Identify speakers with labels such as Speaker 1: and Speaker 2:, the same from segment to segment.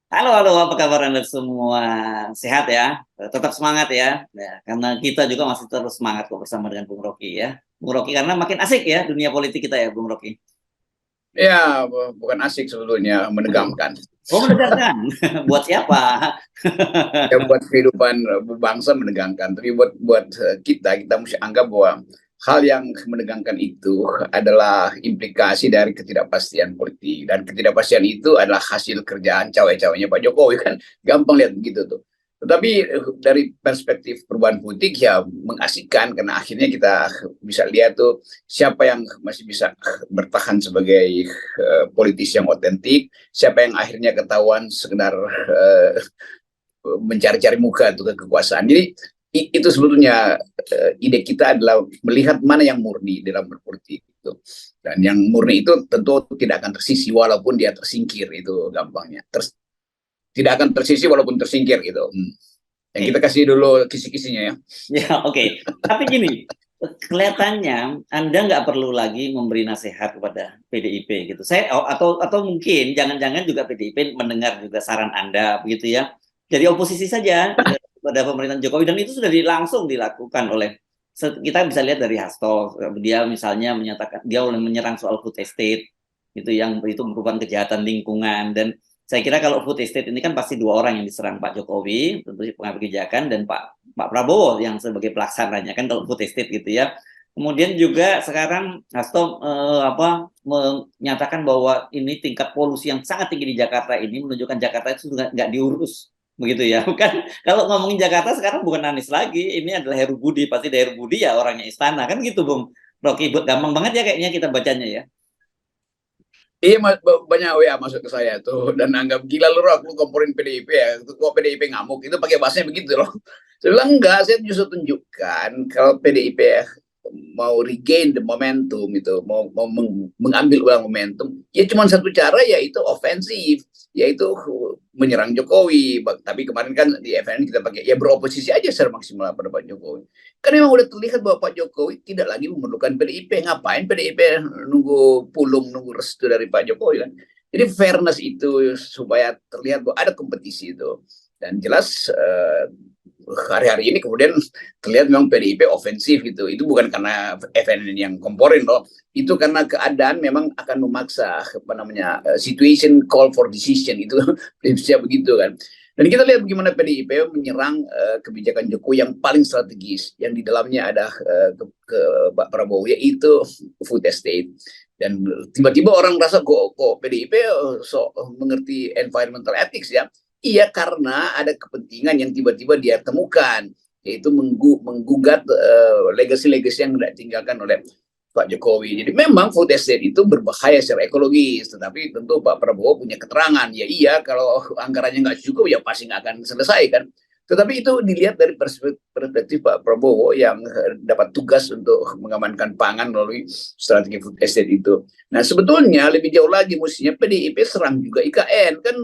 Speaker 1: Halo, halo, apa kabar Anda semua? Sehat ya? Tetap semangat ya. Ya, karena kita juga masih terus semangat kok bersama dengan Bung Rocky ya. Bung Rocky karena makin asik ya dunia politik kita ya, Bung Rocky.
Speaker 2: Ya, bukan asik sebetulnya,
Speaker 1: Aduh.
Speaker 2: menegangkan.
Speaker 1: Oh, menegangkan. Buat siapa?
Speaker 2: Ya buat kehidupan bangsa menegangkan, tapi buat kita mesti anggap bahwa hal yang menegangkan itu adalah implikasi dari ketidakpastian politik, dan ketidakpastian itu adalah hasil kerjaan cawe-cawenya Pak Jokowi, kan gampang lihat begitu tuh. Tetapi dari perspektif perubahan politik ya mengasihkan, karena akhirnya kita bisa lihat tuh siapa yang masih bisa bertahan sebagai politis yang otentik, siapa yang akhirnya ketahuan sekedar mencari-cari muka untuk kekuasaan. Jadi itu sebetulnya ide kita adalah melihat mana yang murni dalam berpolitik itu. Dan yang murni itu tentu tidak akan tersisi walaupun dia tersingkir, itu gampangnya. Tidak akan tersisi walaupun tersingkir gitu. Yang kita
Speaker 1: Oke.
Speaker 2: kasih dulu kisi-kisinya ya.
Speaker 1: Ya, oke. Tapi gini, kelihatannya Anda nggak perlu lagi memberi nasihat kepada PDIP gitu. Atau mungkin jangan-jangan juga PDIP mendengar juga saran Anda begitu ya. Jadi oposisi saja pada pemerintahan Jokowi, dan itu sudah langsung dilakukan oleh, kita bisa lihat dari Hasto, dia misalnya menyatakan dia menyerang soal food estate itu, yang itu merupakan kejahatan lingkungan. Dan saya kira kalau food estate ini kan pasti dua orang yang diserang, Pak Jokowi tentu pengambil kebijakan dan Pak Prabowo yang sebagai pelaksananya kan kalau food estate gitu ya. Kemudian juga sekarang Hasto menyatakan bahwa ini tingkat polusi yang sangat tinggi di Jakarta ini menunjukkan Jakarta itu sudah nggak diurus begitu ya. Bukan, kalau ngomongin Jakarta sekarang bukan Anies lagi, ini adalah Heru Budi, pasti Heru Budi ya orangnya istana kan gitu, Bung Rocky. Gampang banget ya kayaknya kita bacanya ya.
Speaker 2: Iya, banyak WA masuk ke saya tuh dan anggap gila lu Rock, lu komporin PDIP ya, kok PDIP ngamuk, itu pakai bahasanya begitu loh. Saya bilang enggak, saya justru tunjukkan kalau PDIP mau regain the momentum itu, mau mengambil ulang momentum, ya cuma satu cara, yaitu ofensif, yaitu menyerang Jokowi. Tapi kemarin kan di FNN kita pakai ya beroposisi aja secara maksimal pada Pak Jokowi. Kan memang udah terlihat bahwa Pak Jokowi tidak lagi memerlukan PDIP. Ngapain PDIP nunggu pulung, nunggu restu dari Pak Jokowi kan? Jadi fairness itu supaya terlihat bahwa ada kompetisi itu. Dan jelas hari-hari ini kemudian terlihat memang PDIP ofensif gitu. Itu bukan karena FNN yang komporin loh. Itu karena keadaan memang akan memaksa apa namanya situation call for decision itu bisa begitu kan. Dan kita lihat bagaimana PDIP menyerang kebijakan Jokowi yang paling strategis, yang di dalamnya ada ke Pak Prabowo, yaitu food estate. Dan tiba-tiba orang rasa kok PDIP so mengerti environmental ethics ya. Iya, karena ada kepentingan yang tiba-tiba dia temukan, yaitu menggugat legacy-legacy yang tidak ditinggalkan oleh Pak Jokowi. Jadi memang food estate itu berbahaya secara ekologis, tetapi tentu Pak Prabowo punya keterangan. Ya iya, kalau anggarannya nggak cukup ya pasti nggak akan selesai kan. Tetapi itu dilihat dari perspektif Pak Prabowo yang dapat tugas untuk mengamankan pangan melalui strategi food estate itu. Nah sebetulnya lebih jauh lagi mestinya PDIP serang juga IKN kan,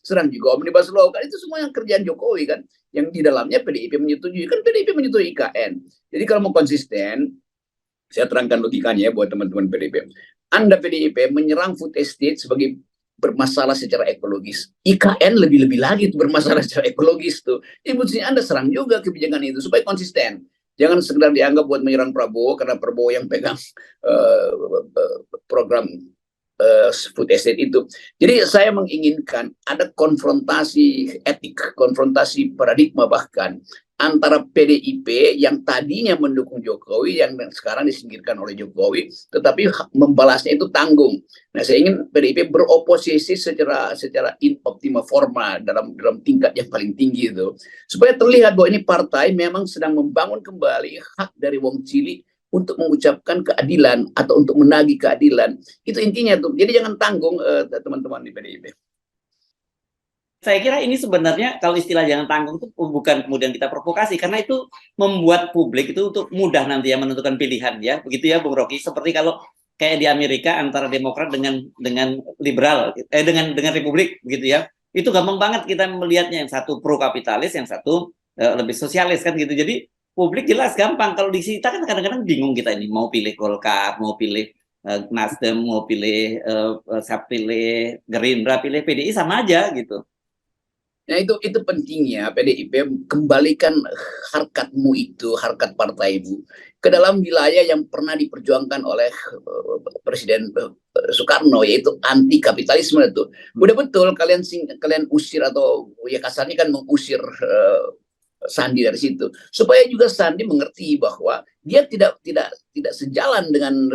Speaker 2: serang juga Omnibus Law kan, itu semua yang kerjaan Jokowi kan, yang di dalamnya PDIP menyetujui, kan PDIP menyetujui IKN. Jadi kalau mau konsisten, saya terangkan logikanya ya buat teman-teman PDIP. Anda PDIP menyerang food estate sebagai bermasalah secara ekologis. IKN lebih-lebih lagi itu bermasalah secara ekologis tuh. Jadi mestinya Anda serang juga kebijakan itu supaya konsisten. Jangan sekedar dianggap buat menyerang Prabowo karena Prabowo yang pegang uh, program food estate itu. Jadi saya menginginkan ada konfrontasi etik, konfrontasi paradigma bahkan antara PDIP yang tadinya mendukung Jokowi, yang sekarang disingkirkan oleh Jokowi, tetapi membalasnya itu tanggung. Nah, saya ingin PDIP beroposisi secara inoptima forma dalam tingkat yang paling tinggi itu, supaya terlihat bahwa ini partai memang sedang membangun kembali hak dari wong cilik untuk mengucapkan keadilan atau untuk menagih keadilan. Itu intinya tuh. Jadi jangan tanggung teman-teman di PDIP.
Speaker 1: Saya kira ini sebenarnya kalau istilah jangan tanggung itu bukan kemudian kita provokasi, karena itu membuat publik itu untuk mudah nanti ya menentukan pilihan ya, begitu ya Bung Rocky. Seperti kalau kayak di Amerika antara Demokrat dengan liberal, dengan Republik begitu ya, itu gampang banget kita melihatnya, yang satu pro kapitalis, yang satu lebih sosialis kan gitu. Jadi publik jelas gampang. Kalau di kita kan kadang-kadang bingung kita ini mau pilih Golkar, mau pilih Nasdem, mau pilih pilih Gerindra, pilih PDI sama aja gitu.
Speaker 2: Nah itu pentingnya PDIP kembalikan harkatmu itu, harkat partaimu ke dalam wilayah yang pernah diperjuangkan oleh Presiden Soekarno, yaitu anti kapitalisme itu. Udah betul kalian usir, atau ya kasarnya kan mengusir Sandi dari situ, supaya juga Sandi mengerti bahwa dia tidak sejalan dengan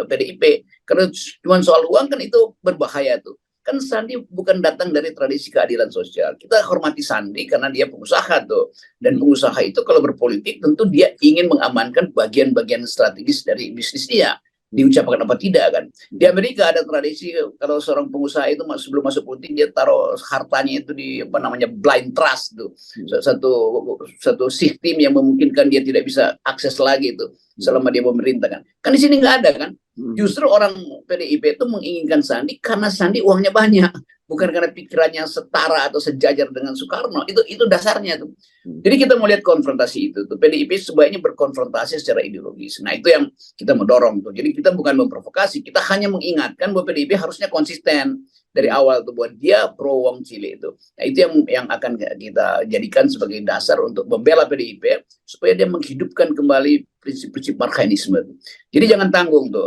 Speaker 2: PDIP, karena cuma soal uang kan itu berbahaya tuh. Kan Sandi bukan datang dari tradisi keadilan sosial. Kita hormati Sandi karena dia pengusaha tuh. Dan pengusaha itu kalau berpolitik tentu dia ingin mengamankan bagian-bagian strategis dari bisnis dia. Diucapkan apa tidak kan. Di Amerika ada tradisi kalau seorang pengusaha itu sebelum masuk politik dia taruh hartanya itu di apa namanya blind trust tuh. Satu sistem yang memungkinkan dia tidak bisa akses lagi itu selama dia memerintah kan. Kan di sini nggak ada kan. Justru orang PDIP itu menginginkan Sandi karena Sandi uangnya banyak, bukan karena pikirannya setara atau sejajar dengan Soekarno. Itu dasarnya tuh. Jadi kita mau lihat konfrontasi itu tuh. PDIP sebaiknya berkonfrontasi secara ideologis. Nah itu yang kita mendorong tuh. Jadi kita bukan memprovokasi, kita hanya mengingatkan bahwa PDIP harusnya konsisten dari awal tuh, buat dia pro Wong Cile itu. Nah itu yang akan kita jadikan sebagai dasar untuk membela PDIP supaya dia menghidupkan kembali prinsip-prinsip marxisme. Jadi jangan tanggung tuh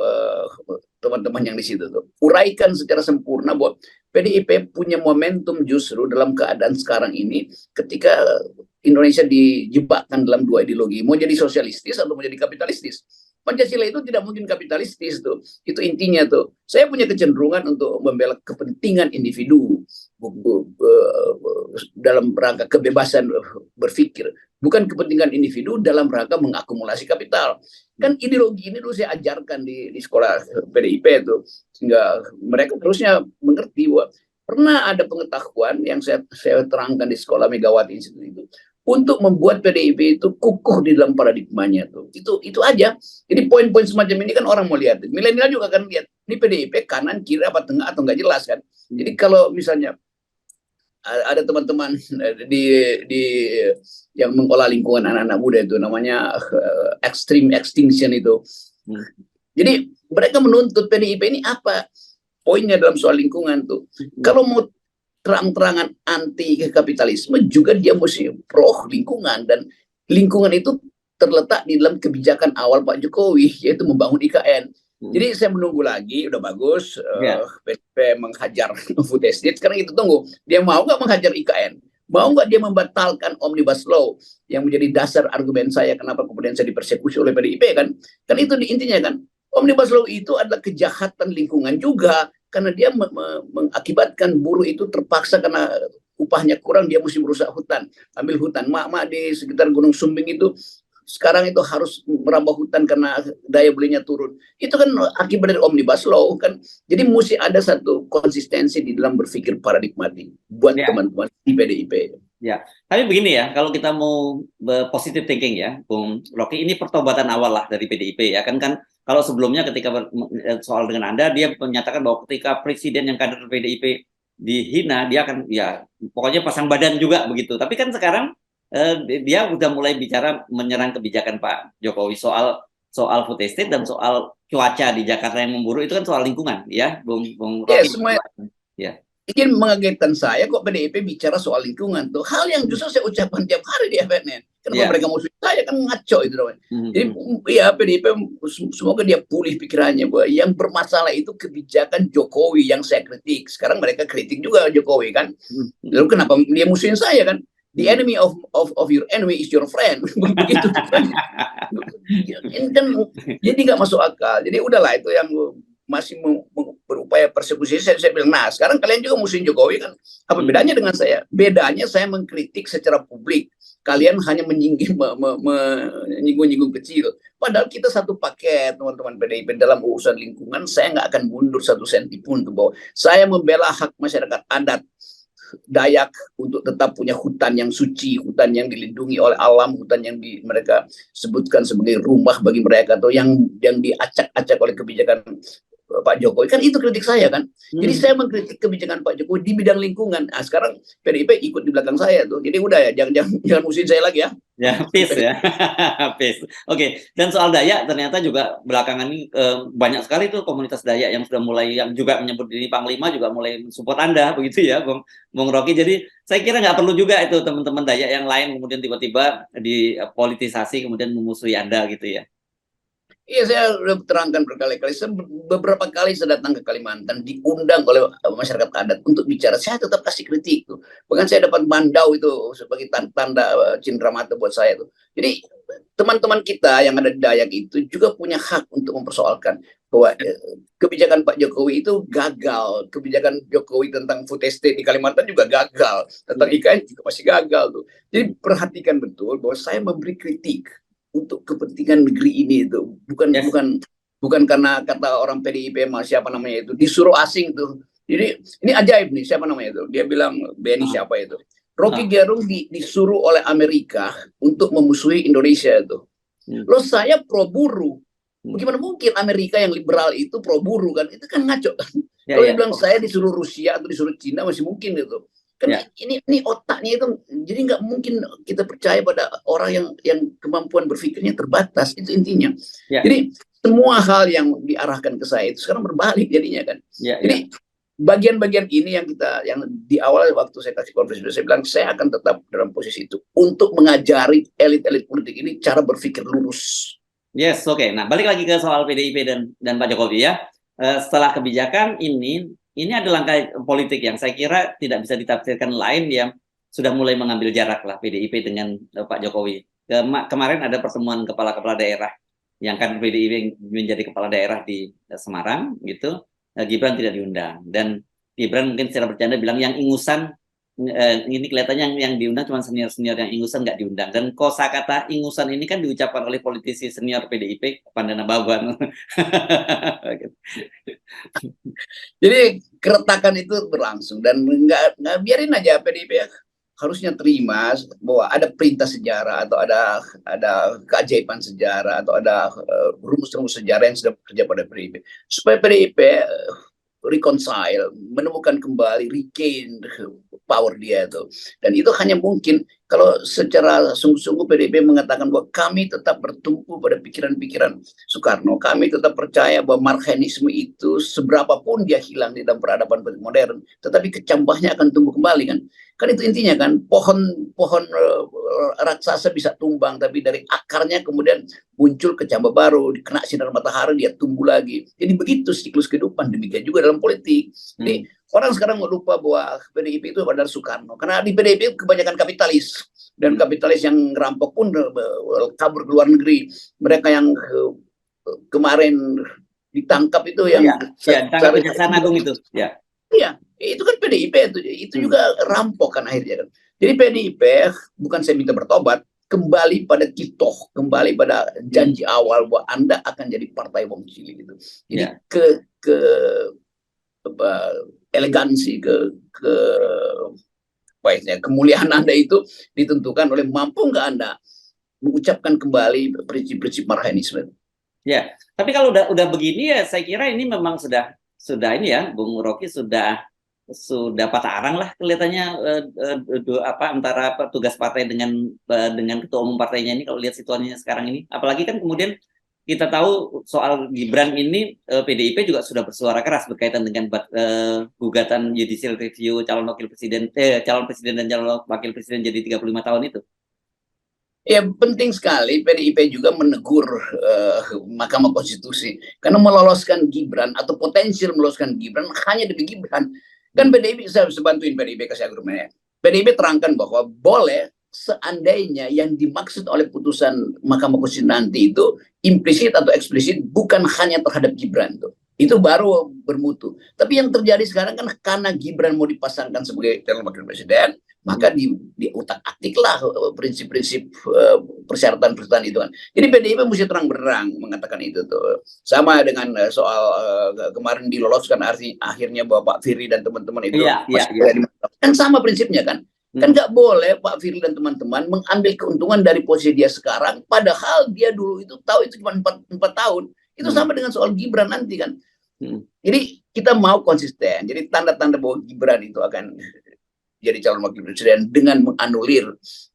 Speaker 2: teman-teman yang di situ tuh. Uraikan secara sempurna bahwa PDIP punya momentum justru dalam keadaan sekarang ini ketika Indonesia dijebakkan dalam dua ideologi, mau jadi sosialistis atau mau jadi kapitalistis. Pancasila itu tidak mungkin kapitalistis tuh. Itu intinya tuh. Saya punya kecenderungan untuk membela kepentingan individu dalam rangka kebebasan berpikir, bukan kepentingan individu dalam rangka mengakumulasi kapital. Kan ideologi ini dulu saya ajarkan di sekolah PDIP tuh, sehingga mereka terusnya mengerti bahwa pernah ada pengetahuan yang saya terangkan di sekolah Megawati Institute itu untuk membuat PDIP itu kukuh di dalam paradigmanya tuh. Itu aja. Jadi poin-poin semacam ini kan orang mau lihat. Milenial juga kan lihat. Ini PDIP kanan, kiri, apa tengah atau nggak jelas kan. Jadi kalau misalnya ada teman-teman di yang mengolah lingkungan anak-anak muda itu namanya extreme extinction itu. Jadi mereka menuntut PDIP ini apa poinnya dalam soal lingkungan tuh. Kalau mau terang-terangan anti kapitalisme juga dia mesti pro lingkungan, dan lingkungan itu terletak di dalam kebijakan awal Pak Jokowi, yaitu membangun IKN. Jadi saya menunggu lagi, udah bagus PDIP menghajar food estate, sekarang itu tunggu dia mau nggak menghajar IKN, mau nggak dia membatalkan Omnibus Law yang menjadi dasar argumen saya kenapa kemudian saya dipersekusi oleh PDIP kan itu intinya kan. Omnibus Law itu adalah kejahatan lingkungan juga, karena dia mengakibatkan buruh itu terpaksa karena upahnya kurang, dia mesti merusak hutan, ambil hutan. Mak-mak di sekitar Gunung Sumbing itu sekarang itu harus merambah hutan karena daya belinya turun. Itu kan akibat dari Omnibus Law kan. Jadi mesti ada satu konsistensi di dalam berpikir paradigmatik buat teman-teman di PDIP.
Speaker 1: Ya, tapi begini ya, kalau kita mau positive thinking ya, Bung Rocky, ini pertobatan awal lah dari PDIP ya, kan kalau sebelumnya ketika soal dengan Anda, dia menyatakan bahwa ketika presiden yang kader PDIP dihina, dia akan ya pokoknya pasang badan juga begitu. Tapi kan sekarang dia udah mulai bicara menyerang kebijakan Pak Jokowi soal food estate dan soal cuaca di Jakarta yang memburuk, itu kan soal lingkungan ya, Bung Rocky.
Speaker 2: Ya, semua. Ya. Ingin mengagetkan saya kok PDIP bicara soal lingkungan tuh, hal yang justru saya ucapkan tiap hari di FNN. Kenapa mereka musuh saya, kan ngaco itu namanya. Jadi ya PDIP semoga dia pulih pikirannya bahwa yang bermasalah itu kebijakan Jokowi yang saya kritik. Sekarang mereka kritik juga Jokowi kan. Lalu kenapa dia musuhin saya kan? The enemy of your enemy is your friend. Begitu. Ini kan jadi nggak masuk akal. Jadi udahlah, itu yang masih berupaya persekusi saya bilang, nah sekarang kalian juga musuhin Jokowi kan, apa bedanya dengan saya? Bedanya saya mengkritik secara publik, kalian hanya menyinggung-nyinggung kecil, padahal kita satu paket teman-teman PDIP dalam urusan lingkungan. Saya nggak akan mundur satu senti pun tuh, bahwa saya membela hak masyarakat adat Dayak untuk tetap punya hutan yang suci, hutan yang dilindungi oleh alam, hutan yang mereka sebutkan sebagai rumah bagi mereka, atau yang diacak-acak oleh kebijakan Pak Jokowi. Kan itu kritik saya kan. Jadi saya mengkritik kebijakan Pak Jokowi di bidang lingkungan. Nah, sekarang PDIP ikut di belakang saya tuh. Jadi udah ya, jangan musuhin saya lagi ya.
Speaker 1: Ya, peace ya. Peace. Oke, dan soal Dayak ternyata juga belakangan ini banyak sekali tuh komunitas Dayak yang sudah mulai yang juga menyebut diri Panglima juga mulai support Anda begitu ya, Bung Rocky. Jadi saya kira nggak perlu juga itu teman-teman Dayak yang lain kemudian tiba-tiba dipolitisasi kemudian memusuhi Anda gitu ya.
Speaker 2: Iya, saya sudah terangkan berkali-kali. Beberapa kali saya datang ke Kalimantan, diundang oleh masyarakat adat untuk bicara. Saya tetap kasih kritik tuh. Bahkan saya dapat mandau itu sebagai tanda cindramata buat saya tuh. Jadi teman-teman kita yang ada di Dayak itu juga punya hak untuk mempersoalkan bahwa kebijakan Pak Jokowi itu gagal. Kebijakan Jokowi tentang food estate di Kalimantan juga gagal. Tentang IKN juga masih gagal tuh. Jadi perhatikan betul bahwa saya memberi kritik untuk kepentingan negeri ini itu bukan karena kata orang PDIP siapa namanya itu disuruh asing tuh. Jadi ini ajaib nih, siapa namanya itu, dia bilang BNI siapa itu, Rocky Gerung disuruh oleh Amerika untuk memusuhi Indonesia itu. Loh, saya pro buruh, bagaimana mungkin Amerika yang liberal itu pro buruh kan, itu kan ngaco. Kalau dia bilang saya disuruh Rusia atau disuruh Cina masih mungkin gitu. Kan ini otaknya itu, jadi nggak mungkin kita percaya pada orang yang kemampuan berpikirnya terbatas, itu intinya. Jadi semua hal yang diarahkan ke saya itu sekarang berbalik jadinya kan. Jadi bagian-bagian ini yang di awal waktu saya kasih konferensi saya bilang saya akan tetap dalam posisi itu untuk mengajari elit-elit politik ini cara berpikir lurus.
Speaker 1: Yes, oke. Nah, balik lagi ke soal PDIP dan Pak Jokowi ya. Setelah kebijakan ini ada langkah politik yang saya kira tidak bisa ditafsirkan lain yang sudah mulai mengambil jarak lah PDIP dengan Pak Jokowi. Kemarin ada pertemuan kepala-kepala daerah yang kan PDIP menjadi kepala daerah di Semarang gitu. Gibran tidak diundang dan Gibran mungkin secara bercanda bilang yang ingusan ini kelihatannya yang diundang cuma senior-senior, yang ingusan nggak diundang. Dan kosakata ingusan ini kan diucapkan oleh politisi senior PDIP, Pandana Baban.
Speaker 2: Jadi keretakan itu berlangsung dan nggak biarin aja PDIP harusnya terima bahwa ada perintah sejarah atau ada keajaiban sejarah atau ada rumus-rumus sejarah yang sudah bekerja pada PDIP supaya PDIP reconcile, menemukan kembali, regain power dia itu. Dan itu hanya mungkin kalau secara sungguh-sungguh PDIP mengatakan bahwa kami tetap bertumpu pada pikiran-pikiran Soekarno. Kami tetap percaya bahwa marxisme itu seberapapun dia hilang di dalam peradaban modern, tetapi kecambahnya akan tumbuh kembali kan. Kan itu intinya kan, pohon raksasa bisa tumbang, tapi dari akarnya kemudian muncul kecambah baru, kena sinar matahari dia tumbuh lagi. Jadi begitu siklus kehidupan, demikian juga dalam politik. Jadi orang sekarang lupa bahwa PDIP itu adalah Soekarno, karena di PDIP kebanyakan kapitalis, dan kapitalis yang ngerampok pun kabur ke luar negeri. Mereka yang kemarin ditangkap itu yang
Speaker 1: ditangkap Kejaksaan Agung itu ya.
Speaker 2: Iya, itu kan PDIP itu juga rampok kan akhirnya kan. Jadi PDIP bukan saya minta bertobat, kembali pada kitoh, kembali pada janji awal bahwa Anda akan jadi partai wong cilik gitu. Jadi ke elegansi, kemuliaan Anda itu ditentukan oleh mampu nggak Anda mengucapkan kembali prinsip-prinsip marxisme.
Speaker 1: Ya, tapi kalau udah begini ya saya kira ini memang sudah ini ya, Bung Rocky sudah patah arang lah kelihatannya antara petugas partai dengan ketua umum partainya ini kalau lihat situasinya sekarang ini. Apalagi kan kemudian kita tahu soal Gibran ini PDIP juga sudah bersuara keras berkaitan dengan gugatan judicial review calon presiden dan calon wakil presiden jadi 35 tahun itu.
Speaker 2: Ya, penting sekali PDIP juga menegur Mahkamah Konstitusi karena meloloskan Gibran atau potensial meloloskan Gibran hanya demi Gibran. Kan PDIP, saya bisa bantuin PDIP kasih argumennya. PDIP terangkan bahwa boleh seandainya yang dimaksud oleh putusan Mahkamah Konstitusi nanti itu implisit atau eksplisit bukan hanya terhadap Gibran tuh. Itu baru bermutu. Tapi yang terjadi sekarang kan karena Gibran mau dipasangkan sebagai calon wakil presiden, maka diutak-atik lah prinsip-prinsip persyaratan-persyaratan itu kan. Jadi PDIP mesti terang berang mengatakan itu tuh. Sama dengan soal kemarin diloloskan akhirnya bahwa Pak Firly dan teman-teman itu kan sama prinsipnya kan. Kan nggak boleh Pak Firly dan teman-teman mengambil keuntungan dari posisi dia sekarang, padahal dia dulu itu tahu itu cuma 4 tahun. Itu sama dengan soal Gibran nanti kan. Jadi kita mau konsisten. Jadi tanda-tanda bahwa Gibran itu akan jadi calon wakil presiden dengan menganulir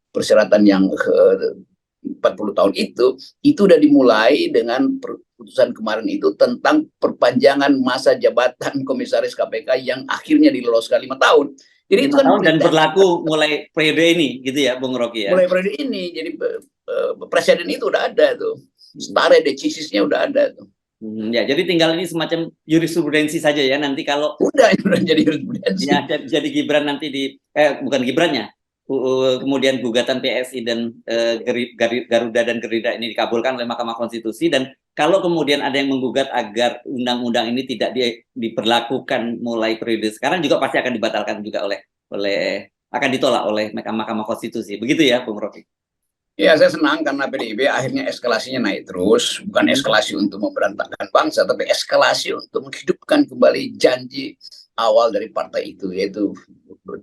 Speaker 2: persyaratan yang 40 tahun itu udah dimulai dengan putusan kemarin itu tentang perpanjangan masa jabatan komisaris KPK yang akhirnya diloloskan 5 tahun. Jadi
Speaker 1: 5
Speaker 2: itu kan
Speaker 1: tahun dan berlaku mulai periode ini, gitu ya, Bung Rocky ya.
Speaker 2: Mulai periode ini, jadi presiden itu udah ada tuh, stare decisis-nya udah ada tuh.
Speaker 1: Ya, jadi tinggal ini semacam jurisprudensi saja ya. Nanti kalau
Speaker 2: udah jadi jurisprudensi.
Speaker 1: Ya, jadi Gibran nanti bukan Gibrannya, kemudian gugatan PSI dan Garuda dan Gerindra ini dikabulkan oleh Mahkamah Konstitusi, dan kalau kemudian ada yang menggugat agar undang-undang ini tidak diberlakukan mulai periode sekarang, juga pasti akan dibatalkan juga akan ditolak oleh Mahkamah Konstitusi. Begitu ya, Bung Rocky?
Speaker 2: Ya, saya senang karena PDIP akhirnya eskalasinya naik terus, bukan eskalasi untuk memberantakkan bangsa, tapi eskalasi untuk menghidupkan kembali janji awal dari partai itu, yaitu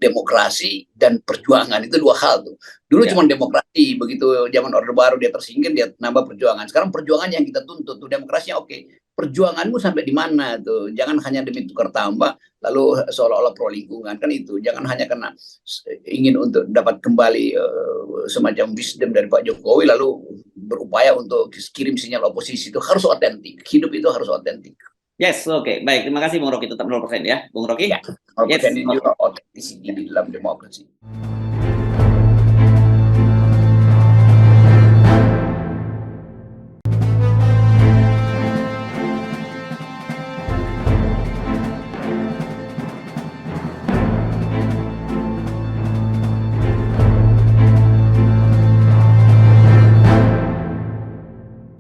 Speaker 2: demokrasi dan perjuangan. Itu dua hal tuh. Dulu cuma demokrasi, begitu zaman Orde Baru dia tersingkir, dia nambah perjuangan. Sekarang perjuangan yang kita tuntut tuh, demokrasinya oke. Perjuanganmu sampai di mana tuh? Jangan hanya demi tukar tambah, lalu seolah-olah pro lingkungan, kan itu. Jangan hanya karena ingin untuk dapat kembali semacam wisdom dari Pak Jokowi, lalu berupaya untuk kirim sinyal oposisi. Itu harus otentik. Hidup itu harus otentik.
Speaker 1: Yes, oke. Baik, terima kasih Bung Rocky, tetap 0% ya, Bung Rocky.
Speaker 2: Ya, 0% ini juga otentik di dalam demokrasi.